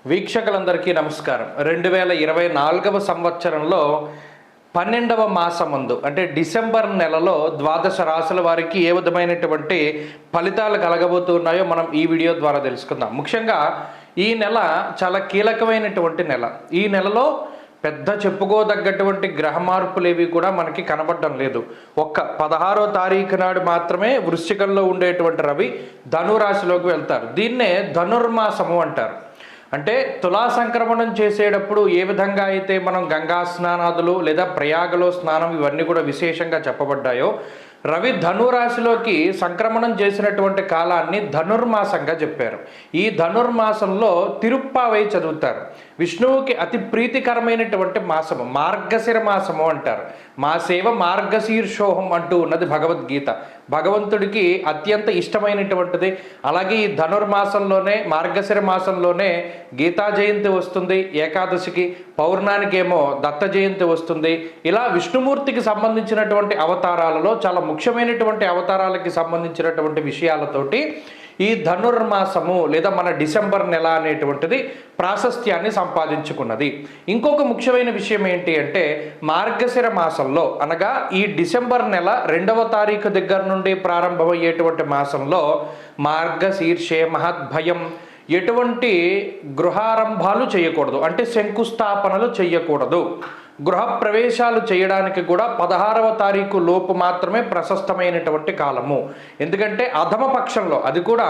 వీక్షకులందరికీ నమస్కారం. 2024వ సంవత్సరంలో 12వ మాసమందు అంటే డిసెంబర్ నెలలో ద్వాదశ రాశుల వారికి ఏ విధమైనటువంటి ఫలితాలు కలగబోతున్నాయో మనం ఈ వీడియో ద్వారా తెలుసుకుందాం. ముఖ్యంగా ఈ నెల చాలా కీలకమైనటువంటి నెల. ఈ నెలలో పెద్ద చెప్పుకోదగ్గటువంటి గ్రహ మార్పులేవి కూడా మనకి కనబడడం లేదు. ఒక్క 16వ తారీఖు నాడు మాత్రమే వృశ్చికంలో ఉండేటువంటి రవి ధనురాశిలోకి వెళ్తారు. దీన్నే ధనుర్మాసము అంటారు. అంటే తులా సంక్రమణం చేసేటప్పుడు ఏ విధంగా అయితే మనం గంగా స్నానాదులు లేదా ప్రయాగలో స్నానం ఇవన్నీ కూడా విశేషంగా చెప్పబడ్డాయో, రవి ధనురాశిలోకి సంక్రమణం చేసినటువంటి కాలాన్ని ధనుర్మాసంగా చెప్పారు. ఈ ధనుర్మాసంలో తిరుప్పావై చదువుతారు. విష్ణువుకి అతి ప్రీతికరమైనటువంటి మాసము మార్గశిర మాసము అంటారు. మాసేవ మార్గశీర్షోహం అంటూ ఉన్నది భగవద్గీత. భగవంతుడికి అత్యంత ఇష్టమైనటువంటిది. అలాగే ఈ ధనుర్మాసంలోనే మార్గశిర మాసంలోనే గీతా జయంతి వస్తుంది, ఏకాదశికి, పౌర్ణానికేమో దత్త జయంతి వస్తుంది. ఇలా విష్ణుమూర్తికి సంబంధించినటువంటి అవతారాలలో చాలా ముఖ్యమైనటువంటి అవతారాలకి సంబంధించినటువంటి విషయాలతోటి ఈ ధనుర్మాసము లేదా మన డిసెంబర్ నెల అనేటువంటిది ప్రాశస్త్యాన్ని సంపాదించుకున్నది. ఇంకొక ముఖ్యమైన విషయం ఏంటి అంటే, మార్గశిర మాసంలో అనగా ఈ డిసెంబర్ నెల 2వ తారీఖు దగ్గర నుండి ప్రారంభమయ్యేటువంటి మాసంలో మార్గశీర్షే మహద్భయం, ఎటువంటి గృహారంభాలు చేయకూడదు, అంటే శంకుస్థాపనలు చేయకూడదు. గృహ ప్రవేశాలు చేయడానికి కూడా 16వ తారీఖు లోపు మాత్రమే ప్రశస్తమైనటువంటి కాలము. ఎందుకంటే అధమ పక్షంలో, అది కూడా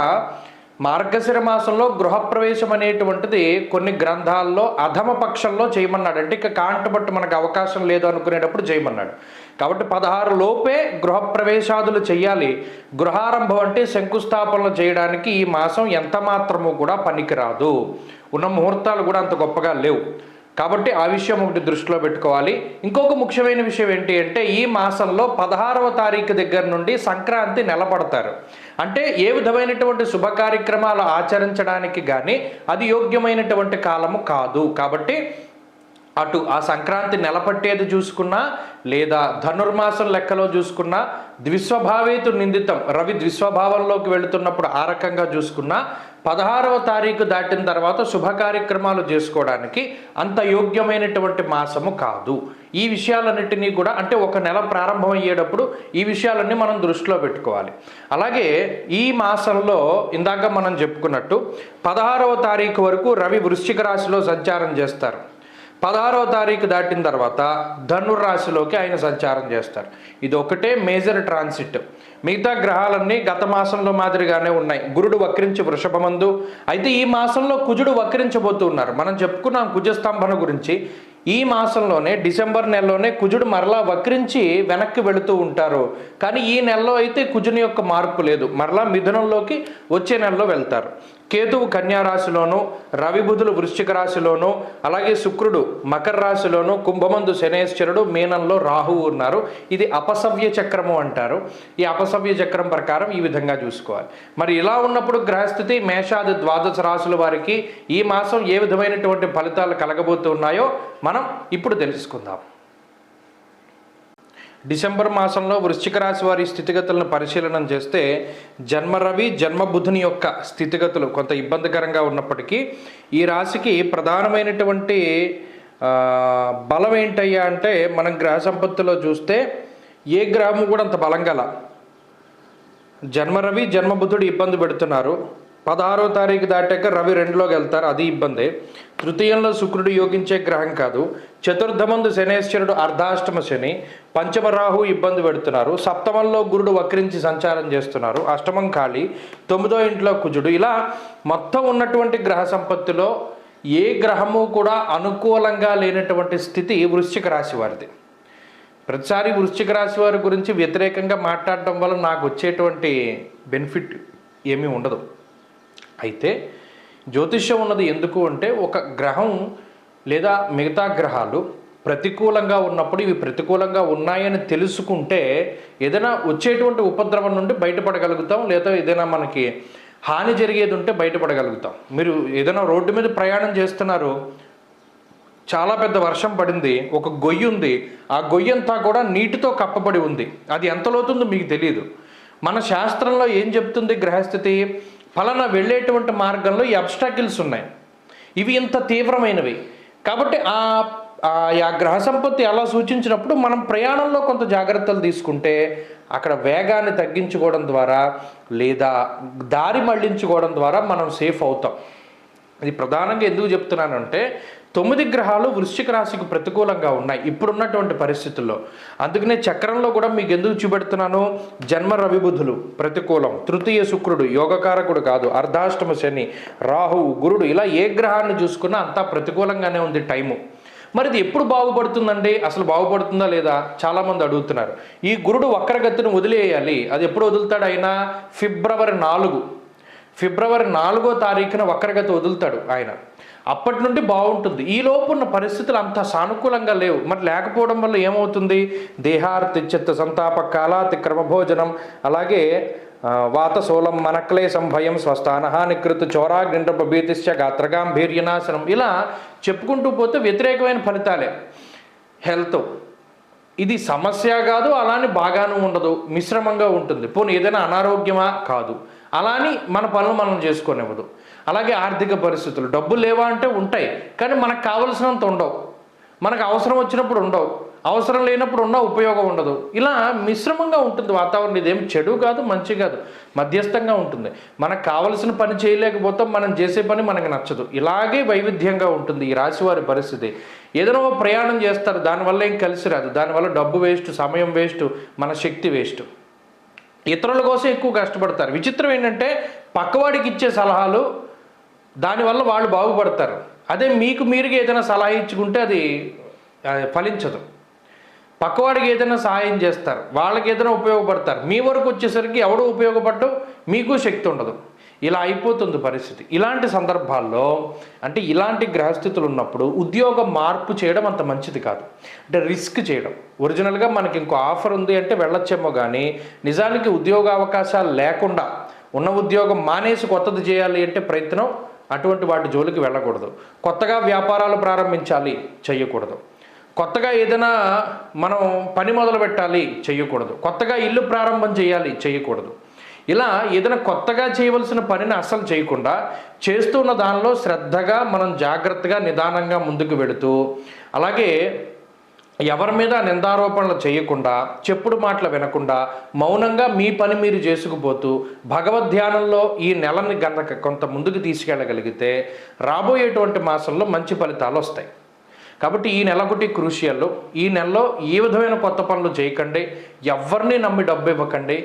మార్గశిర మాసంలో గృహప్రవేశం అనేటువంటిది కొన్ని గ్రంథాల్లో అధమ పక్షంలో చేయమన్నాడు. అంటే ఇక కాంటబట్టు మనకు అవకాశం లేదు అనుకునేటప్పుడు చేయమన్నాడు. కాబట్టి 16 లోపే గృహప్రవేశాదులు చేయాలి. గృహారంభం అంటే శంకుస్థాపనలు చేయడానికి ఈ మాసం ఎంత మాత్రము కూడా పనికిరాదు. ఉన్న ముహూర్తాలు కూడా అంత గొప్పగా లేవు. కాబట్టి ఆ విషయం ఒకటి దృష్టిలో పెట్టుకోవాలి. ఇంకొక ముఖ్యమైన విషయం ఏంటి అంటే, ఈ మాసంలో 16వ తారీఖు దగ్గర నుండి సంక్రాంతి నెలపడతారు. అంటే ఏ విధమైనటువంటి శుభ కార్యక్రమాలు ఆచరించడానికి కానీ అది యోగ్యమైనటువంటి కాలము కాదు. కాబట్టి అటు ఆ సంక్రాంతి నెలపట్టేది చూసుకున్నా లేదా ధనుర్మాసం లెక్కలో చూసుకున్నా, ద్విస్వభావేతు నిందితం, రవి ద్విస్వభావంలోకి వెళుతున్నప్పుడు ఆ రకంగా చూసుకున్నా 16వ తారీఖు దాటిన తర్వాత శుభ కార్యక్రమాలు చేసుకోవడానికి అంత యోగ్యమైనటువంటి మాసము కాదు. ఈ విషయాలన్నింటినీ కూడా, అంటే ఒక నెల ప్రారంభం అయ్యేటప్పుడు ఈ విషయాలన్నీ మనం దృష్టిలో పెట్టుకోవాలి. అలాగే ఈ మాసంలో ఇందాక మనం చెప్పుకున్నట్టు 16వ తారీఖు వరకు రవి వృశ్చిక రాశిలో సంచారం చేస్తారు. 16వ తారీఖు దాటిన తర్వాత ధనుర్రాశిలోకి ఆయన సంచారం చేస్తారు. ఇది ఒకటే మేజర్ ట్రాన్సిట్. మిగతా గ్రహాలన్నీ గత మాసంలో మాదిరిగానే ఉన్నాయి. గురుడు వక్రించి వృషభమందు, అయితే ఈ మాసంలో కుజుడు వక్రించబోతూ ఉన్నారు. మనం చెప్పుకున్నాం కుజస్తంభన గురించి. ఈ మాసంలోనే డిసెంబర్ నెలలోనే కుజుడు మరలా వక్రించి వెనక్కి వెళుతూ ఉంటారు. కానీ ఈ నెలలో అయితే కుజుని యొక్క మార్పు లేదు, మరలా మిథునంలోకి వచ్చే నెలలో వెళ్తారు. కేతువు కన్యా రాశిలోను, రవి బుధులు వృశ్చిక రాశిలోను, అలాగే శుక్రుడు మకర రాశిలోను, కుంభమందు శనేశ్వరుడు, మీనంలో రాహువు ఉన్నారు. ఇది అపసవ్య చక్రము అంటారు. ఈ అపసవ్య చక్రం ప్రకారం ఈ విధంగా చూసుకోవాలి. మరి ఇలా ఉన్నప్పుడు గ్రహస్థితి మేషాది ద్వాదశ రాశుల వారికి ఈ మాసం ఏ విధమైనటువంటి ఫలితాలు కలగబోతున్నాయో మనం ఇప్పుడు తెలుసుకుందాం. డిసెంబర్ మాసంలో వృశ్చిక రాశి వారి స్థితిగతులను పరిశీలన చేస్తే, జన్మరవి జన్మబుధుని యొక్క స్థితిగతులు కొంత ఇబ్బందికరంగా ఉన్నప్పటికీ ఈ రాశికి ప్రధానమైనటువంటి బలం ఏంటయ్యా అంటే, మనం గ్రహ సంపత్తిలో చూస్తే ఏ గ్రహము కూడా అంత బలం గల. జన్మరవి జన్మబుధుడు ఇబ్బంది పెడుతున్నారు. 16వ తారీఖు దాటాక రవి 2లోకి వెళ్తారు, అది ఇబ్బంది. తృతీయంలో శుక్రుడు యోగించే గ్రహం కాదు. చతుర్థమందు శనేశ్వరుడు అర్ధాష్టమ శని, పంచమ రాహు ఇబ్బంది పెడుతున్నారు. సప్తమంలో గురుడు వక్రించి సంచారం చేస్తున్నారు. అష్టమం ఖాళీ, 9వ ఇంట్లో కుజుడు. ఇలా మొత్తం ఉన్నటువంటి గ్రహ సంపత్తిలో ఏ గ్రహము కూడా అనుకూలంగా లేనటువంటి స్థితి వృశ్చిక రాశి వారిది. ప్రతిసారి వృశ్చిక రాశి వారి గురించి వ్యతిరేకంగా మాట్లాడటం వల్ల నాకు వచ్చేటువంటి బెనిఫిట్ ఏమీ ఉండదు. అయితే జ్యోతిష్యం ఉన్నది ఎందుకు అంటే, ఒక గ్రహం లేదా మిగతా గ్రహాలు ప్రతికూలంగా ఉన్నప్పుడు ఇవి ప్రతికూలంగా ఉన్నాయని తెలుసుకుంటే ఏదైనా వచ్చేటువంటి ఉపద్రవం నుండి బయటపడగలుగుతాం, లేదా ఏదైనా మనకి హాని జరిగేది ఉంటే బయటపడగలుగుతాం. మీరు ఏదైనా రోడ్డు మీద ప్రయాణం చేస్తున్నారు, చాలా పెద్ద వర్షం పడింది, ఒక గొయ్యి ఉంది, ఆ గొయ్యి అంతా కూడా నీటితో కప్పబడి ఉంది. అది ఎంత లోతుందో మీకు తెలియదు. మన శాస్త్రంలో ఏం చెప్తుంది గ్రహస్థితి? ఫలానా వెళ్ళేటువంటి మార్గంలో ఈ అబ్స్టాకిల్స్ ఉన్నాయి, ఇవి ఇంత తీవ్రమైనవి. కాబట్టి ఆ గ్రహ సంపత్తి అలా సూచించినప్పుడు మనం ప్రయాణంలో కొంత జాగ్రత్తలు తీసుకుంటే అక్కడ వేగాన్ని తగ్గించుకోవడం ద్వారా లేదా దారి మళ్లించుకోవడం ద్వారా మనం సేఫ్ అవుతాం. ఇది ప్రధానంగా ఎందుకు చెప్తున్నానంటే 9 గ్రహాలు వృశ్చిక రాశికి ప్రతికూలంగా ఉన్నాయి ఇప్పుడున్నటువంటి పరిస్థితుల్లో. అందుకనే చక్రంలో కూడా మీకు ఎందుకు చూపెడుతున్నాను, జన్మ రవి బుధులు ప్రతికూలం, తృతీయ శుక్రుడు యోగకారకుడు కాదు, అర్ధాష్టమ శని, రాహువు, గురుడు, ఇలా ఏ గ్రహాన్ని చూసుకున్నా అంతా ప్రతికూలంగానే ఉంది టైము. మరి ఇది ఎప్పుడు బాగుపడుతుందండి, అసలు బాగుపడుతుందా లేదా చాలామంది అడుగుతున్నారు. ఈ గురుడు వక్రగతిని వదిలేయాలి. అది ఎప్పుడు వదులుతాడు ఆయన? ఫిబ్రవరి 4వ తారీఖున వక్రగతి వదులుతాడు ఆయన. అప్పటి నుండి బాగుంటుంది. ఈ లోపు ఉన్న పరిస్థితులు అంత సానుకూలంగా లేవు. మరి లేకపోవడం వల్ల ఏమవుతుంది? దేహార్తి చిత్త సంతాప కాలాతిక్రమ భోజనం, అలాగే వాతశూలం మనక్లేశం భయం స్వస్థానహానికృత చోరాగ్నిండ్రప భీతిశ్చ గాత్రగాంభీర్యనాశనం, ఇలా చెప్పుకుంటూ పోతే వ్యతిరేకమైన ఫలితాలే. హెల్త్ ఇది సమస్య కాదు, అలానే బాగాను ఉండదు, మిశ్రమంగా ఉంటుంది. పోనీ ఏదైనా అనారోగ్యమా? కాదు. అలాని మన పనులు మనం చేసుకోనివ్వదు. అలాగే ఆర్థిక పరిస్థితులు, డబ్బులు లేవా అంటే ఉంటాయి, కానీ మనకు కావలసినంత ఉండవు, మనకు అవసరం వచ్చినప్పుడు ఉండవు, అవసరం లేనప్పుడు ఉన్న ఉపయోగం ఉండదు. ఇలా మిశ్రమంగా ఉంటుంది వాతావరణం. ఇదేం చెడు కాదు, మంచి కాదు, మధ్యస్థంగా ఉంటుంది. మనకు కావలసిన పని చేయలేకపోతాం, మనం చేసే పని మనకు నచ్చదు. ఇలాగే వైవిధ్యంగా ఉంటుంది ఈ రాశి వారి పరిస్థితి. ఏదైనా ప్రయాణం చేస్తారు, దానివల్ల ఏం కలిసి రాదు, దానివల్ల డబ్బు వేస్ట్, సమయం వేస్ట్, మన శక్తి వేస్ట్. ఇతరుల కోసం ఎక్కువ కష్టపడతారు. విచిత్రం ఏంటంటే పక్కవాడికి ఇచ్చే సలహాలు, దానివల్ల వాళ్ళు బాగుపడతారు. అదే మీకు మీరుగా ఏదైనా సలహా ఇచ్చుకుంటే అది ఫలించదు. పక్కవాడికి ఏదైనా సహాయం చేస్తారు, వాళ్ళకి ఏదైనా ఉపయోగపడతారు, మీ వరకు వచ్చేసరికి ఎవడో ఉపయోగపడ్డం, మీకు శక్తి ఉండదు. ఇలా అయిపోతుంది పరిస్థితి. ఇలాంటి సందర్భాల్లో అంటే ఇలాంటి గ్రహస్థితులు ఉన్నప్పుడు ఉద్యోగం మార్పు చేయడం అంత మంచిది కాదు. అంటే రిస్క్ చేయడం. ఒరిజినల్గా మనకి ఇంకో ఆఫర్ ఉంది అంటే వెళ్ళొచ్చేమో, కానీ నిజానికి ఉద్యోగ అవకాశాలు లేకుండా ఉన్న ఉద్యోగం మానేసి కొత్తది చేయాలి అంటే ప్రయత్నం, అటువంటి వాటి జోలికి వెళ్ళకూడదు. కొత్తగా వ్యాపారాలు ప్రారంభించాలి, చేయకూడదు. కొత్తగా ఏదైనా మనం పని మొదలు పెట్టాలి, చేయకూడదు. కొత్తగా ఇల్లు ప్రారంభం చేయాలి, చేయకూడదు. ఇలా ఏదైనా కొత్తగా చేయవలసిన పనిని అస్సలు చేయకుండా చేస్తున్న దానిలో శ్రద్ధగా మనం జాగ్రత్తగా నిదానంగా ముందుకు వెళుతూ, అలాగే ఎవరి మీద నిందారోపణలు చేయకుండా, చెప్పుడు మాటలు వినకుండా మౌనంగా మీ పని మీరు చేసుకుపోతూ భగవద్ధ్యానంలో ఈ నెలని గనక కొంత ముందుకు తీసుకెళ్ళగలిగితే రాబోయేటువంటి మాసంలో మంచి ఫలితాలు వస్తాయి. కాబట్టి ఈ నెల ఒకటి క్రూషియల్లో, ఈ నెలలో ఏ విధమైన కొత్త పనులు చేయకండి, ఎవరిని నమ్మి డబ్బు ఇవ్వకండి,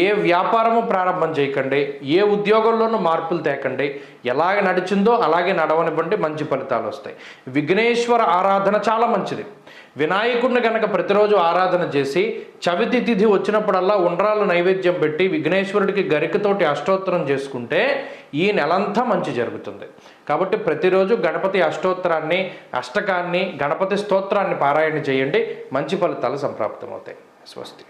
ఏ వ్యాపారము ప్రారంభం చేయకండి, ఏ ఉద్యోగంలోనూ మార్పులు తేకండి. ఎలాగ నడిచిందో అలాగే నడవనివ్వండి, మంచి ఫలితాలు వస్తాయి. విఘ్నేశ్వర ఆరాధన చాలా మంచిది. వినాయకుడిని కనుక ప్రతిరోజు ఆరాధన చేసి చవితి తిథి వచ్చినప్పుడల్లా ఉండ్రాలు నైవేద్యం పెట్టి విఘ్నేశ్వరుడికి గరికతోటి అష్టోత్తరం చేసుకుంటే ఈ నెలంతా మంచి జరుగుతుంది. కాబట్టి ప్రతిరోజు గణపతి అష్టోత్తరాన్ని, అష్టకాన్ని, గణపతి స్తోత్రాన్ని పారాయణ చేయండి, మంచి ఫలితాలు సంప్రాప్తమవుతాయి. స్వస్తి.